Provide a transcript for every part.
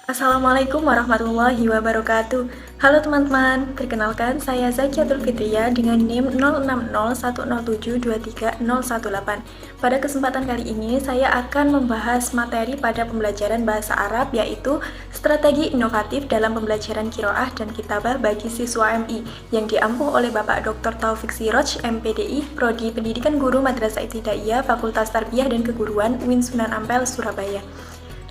Assalamualaikum warahmatullahi wabarakatuh. Halo teman-teman, perkenalkan saya Zakiatul Fitria dengan NIM 060107230118. Pada kesempatan kali ini saya akan membahas materi pada pembelajaran bahasa Arab, yaitu strategi inovatif dalam pembelajaran qiraah dan kitabah bagi siswa MI yang diampu oleh Bapak Dr. Taufik Siroj, MPDI, Prodi Pendidikan Guru Madrasah Ibtidaiyah, Fakultas Tarbiyah dan Keguruan, UIN Sunan Ampel, Surabaya.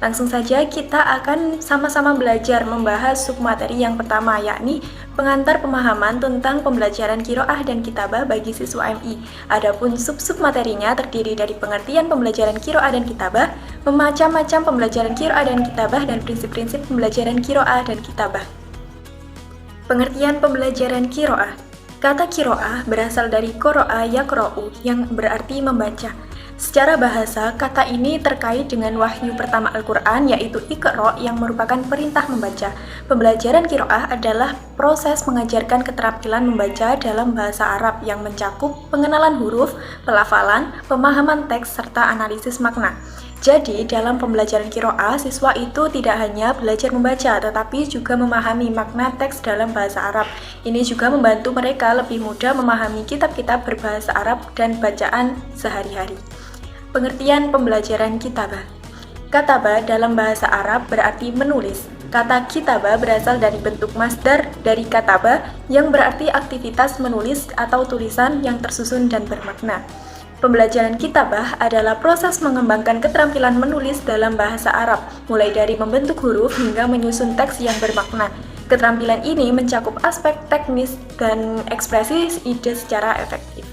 Langsung saja kita akan sama-sama belajar membahas submateri yang pertama, yakni pengantar pemahaman tentang pembelajaran qiraah dan kitabah bagi siswa MI. Adapun sub-sub materinya terdiri dari pengertian pembelajaran qiraah dan kitabah, macam-macam pembelajaran qiraah dan kitabah, dan prinsip-prinsip pembelajaran qiraah dan kitabah. Pengertian pembelajaran qiraah. Kata qiraah berasal dari qara'a yaqra'u yang berarti membaca. Secara bahasa, kata ini terkait dengan wahyu pertama Al-Quran, yaitu Iqra, yang merupakan perintah membaca. Pembelajaran qiraah adalah proses mengajarkan keterampilan membaca dalam bahasa Arab yang mencakup pengenalan huruf, pelafalan, pemahaman teks, serta analisis makna. Jadi, dalam pembelajaran qiraah, siswa itu tidak hanya belajar membaca, tetapi juga memahami makna teks dalam bahasa Arab. Ini juga membantu mereka lebih mudah memahami kitab-kitab berbahasa Arab dan bacaan sehari-hari. Pengertian pembelajaran kitabah. Katabah dalam bahasa Arab berarti menulis. Kata kitabah berasal dari bentuk masdar dari katabah yang berarti aktivitas menulis atau tulisan yang tersusun dan bermakna. Pembelajaran kitabah adalah proses mengembangkan keterampilan menulis dalam bahasa Arab, mulai dari membentuk huruf hingga menyusun teks yang bermakna. Keterampilan ini mencakup aspek teknis dan ekspresi ide secara efektif.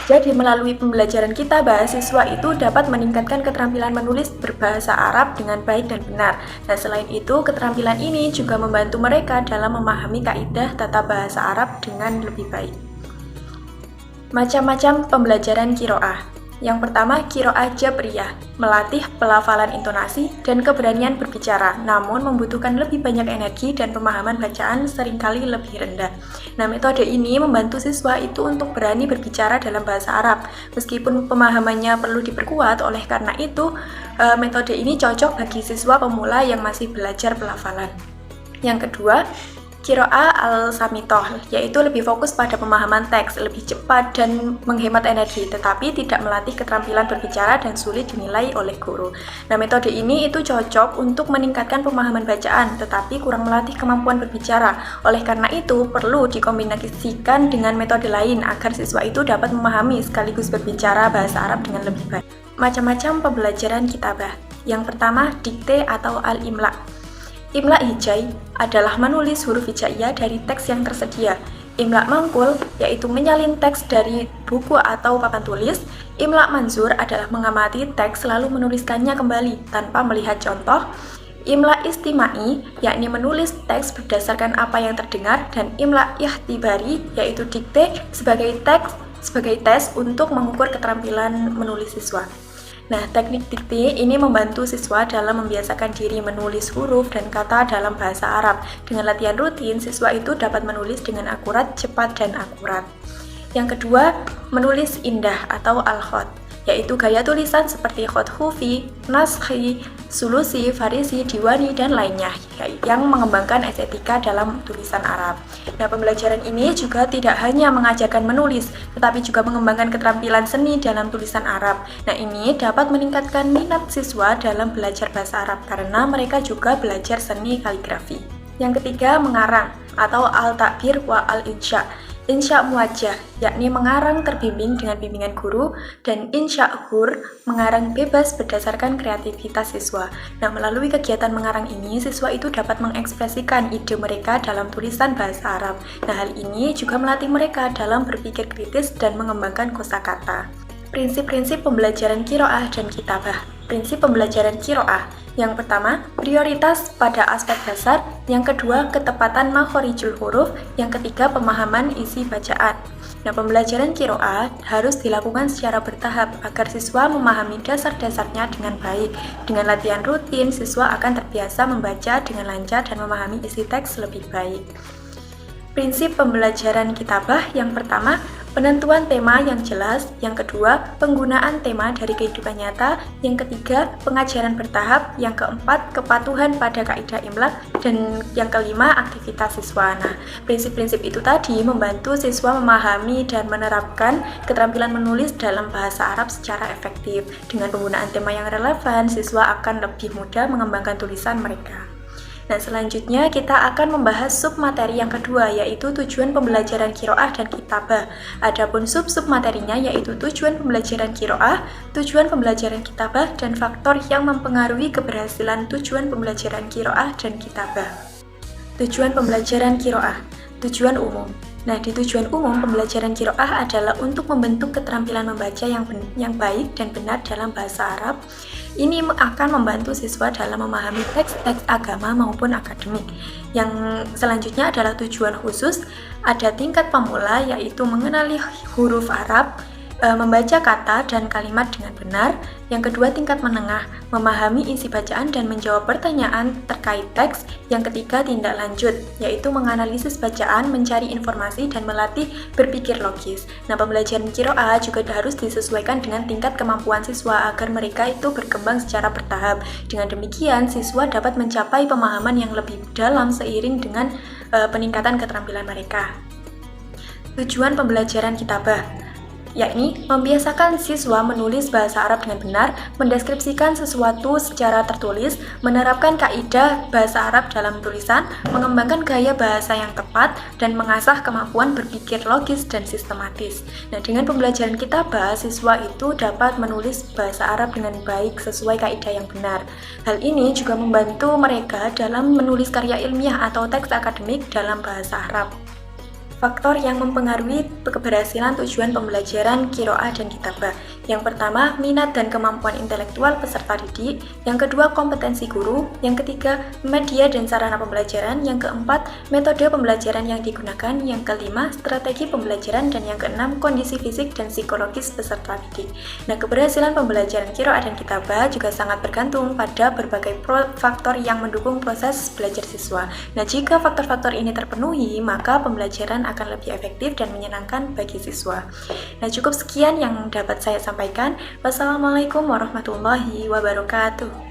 Jadi, melalui pembelajaran kitabah, siswa itu dapat meningkatkan keterampilan menulis berbahasa Arab dengan baik dan benar. Dan selain itu, keterampilan ini juga membantu mereka dalam memahami kaidah tata bahasa Arab dengan lebih baik. Macam-macam pembelajaran qiraah. Yang pertama, qiraah jabriyah, melatih pelafalan intonasi dan keberanian berbicara, namun membutuhkan lebih banyak energi dan pemahaman bacaan seringkali lebih rendah. Nah, metode ini membantu siswa itu untuk berani berbicara dalam bahasa Arab, meskipun pemahamannya perlu diperkuat. Oleh karena itu, metode ini cocok bagi siswa pemula yang masih belajar pelafalan. Yang kedua, qiraah al-samitoh, yaitu lebih fokus pada pemahaman teks, lebih cepat dan menghemat energi, tetapi tidak melatih keterampilan berbicara dan sulit dinilai oleh guru. Nah, metode ini itu cocok untuk meningkatkan pemahaman bacaan, tetapi kurang melatih kemampuan berbicara. Oleh karena itu, perlu dikombinasikan dengan metode lain agar siswa itu dapat memahami sekaligus berbicara bahasa Arab dengan lebih baik. Macam-macam pembelajaran kitabah. Yang pertama, dikte atau al-imla. Imla hijai adalah menulis huruf hijaiyah dari teks yang tersedia. Imla mangkul, yaitu menyalin teks dari buku atau papan tulis. Imla manzur adalah mengamati teks lalu menuliskannya kembali tanpa melihat contoh. Imla istimai, yakni menulis teks berdasarkan apa yang terdengar. Dan imla ihtibari, yaitu dikte sebagai tes untuk mengukur keterampilan menulis siswa. Nah, teknik dikte ini membantu siswa dalam membiasakan diri menulis huruf dan kata dalam bahasa Arab. Dengan latihan rutin, siswa itu dapat menulis dengan akurat, cepat, dan akurat. Yang kedua, menulis indah atau al-khot, yaitu gaya tulisan seperti khot hufi, naskhi, sulusi, farisi, diwani, dan lainnya yang mengembangkan estetika dalam tulisan Arab. Nah, pembelajaran ini juga tidak hanya mengajarkan menulis, tetapi juga mengembangkan keterampilan seni dalam tulisan Arab. Nah, ini dapat meningkatkan minat siswa dalam belajar bahasa Arab karena mereka juga belajar seni kaligrafi. Yang ketiga, mengarang atau al-takbir wa al-insya. Insya muwajjah, yakni mengarang terbimbing dengan bimbingan guru, dan insya hur, mengarang bebas berdasarkan kreativitas siswa. Nah, melalui kegiatan mengarang ini, siswa itu dapat mengekspresikan ide mereka dalam tulisan bahasa Arab. Nah, hal ini juga melatih mereka dalam berpikir kritis dan mengembangkan kosakata. Prinsip-prinsip pembelajaran qiraah dan kitabah. Prinsip pembelajaran qiraah. Yang pertama, prioritas pada aspek dasar. Yang kedua, ketepatan makhorijul huruf. Yang ketiga, pemahaman isi bacaan. Nah, pembelajaran qiraah harus dilakukan secara bertahap agar siswa memahami dasar-dasarnya dengan baik. Dengan latihan rutin, siswa akan terbiasa membaca dengan lancar dan memahami isi teks lebih baik. Prinsip pembelajaran kitabah yang pertama, penentuan tema yang jelas. Yang kedua, penggunaan tema dari kehidupan nyata. Yang ketiga, pengajaran bertahap. Yang keempat, kepatuhan pada kaidah imla. Dan yang kelima, aktivitas siswa. Nah, prinsip-prinsip itu tadi membantu siswa memahami dan menerapkan keterampilan menulis dalam bahasa Arab secara efektif. Dengan penggunaan tema yang relevan, siswa akan lebih mudah mengembangkan tulisan mereka. Nah, selanjutnya kita akan membahas submateri yang kedua, yaitu tujuan pembelajaran qiraah dan kitabah. Adapun sub-submaterinya yaitu tujuan pembelajaran qiraah, tujuan pembelajaran kitabah, dan faktor yang mempengaruhi keberhasilan tujuan pembelajaran qiraah dan kitabah. Tujuan pembelajaran qiraah, tujuan umum. Nah, di tujuan umum, pembelajaran qiraah adalah untuk membentuk keterampilan membaca yang baik dan benar dalam bahasa Arab. Ini akan membantu siswa dalam memahami teks-teks agama maupun akademik. Yang selanjutnya adalah tujuan khusus, ada tingkat pemula yaitu mengenali huruf Arab, membaca kata dan kalimat dengan benar. Yang kedua, tingkat menengah, memahami isi bacaan dan menjawab pertanyaan terkait teks. Yang ketiga, tindak lanjut, yaitu menganalisis bacaan, mencari informasi, dan melatih berpikir logis. Nah, pembelajaran qiraah juga harus disesuaikan dengan tingkat kemampuan siswa agar mereka itu berkembang secara bertahap. Dengan demikian, siswa dapat mencapai pemahaman yang lebih dalam seiring dengan peningkatan keterampilan mereka. Tujuan pembelajaran kitabah, yakni membiasakan siswa menulis bahasa Arab dengan benar, mendeskripsikan sesuatu secara tertulis, menerapkan kaidah bahasa Arab dalam tulisan, mengembangkan gaya bahasa yang tepat, dan mengasah kemampuan berpikir logis dan sistematis. Nah, dengan pembelajaran kitabah, siswa itu dapat menulis bahasa Arab dengan baik sesuai kaidah yang benar. Hal ini juga membantu mereka dalam menulis karya ilmiah atau teks akademik dalam bahasa Arab. Faktor yang mempengaruhi keberhasilan tujuan pembelajaran qiraah dan kitabah. Yang pertama, minat dan kemampuan intelektual peserta didik. Yang kedua, kompetensi guru. Yang ketiga, media dan sarana pembelajaran. Yang keempat, metode pembelajaran yang digunakan. Yang kelima, strategi pembelajaran. Dan yang keenam, kondisi fisik dan psikologis peserta didik. Nah, keberhasilan pembelajaran qiraah dan kitabah juga sangat bergantung pada berbagai faktor yang mendukung proses belajar siswa. Nah, jika faktor-faktor ini terpenuhi, maka pembelajaran akan lebih efektif dan menyenangkan bagi siswa. Nah, cukup sekian yang dapat saya sampaikan. Wassalamualaikum warahmatullahi wabarakatuh.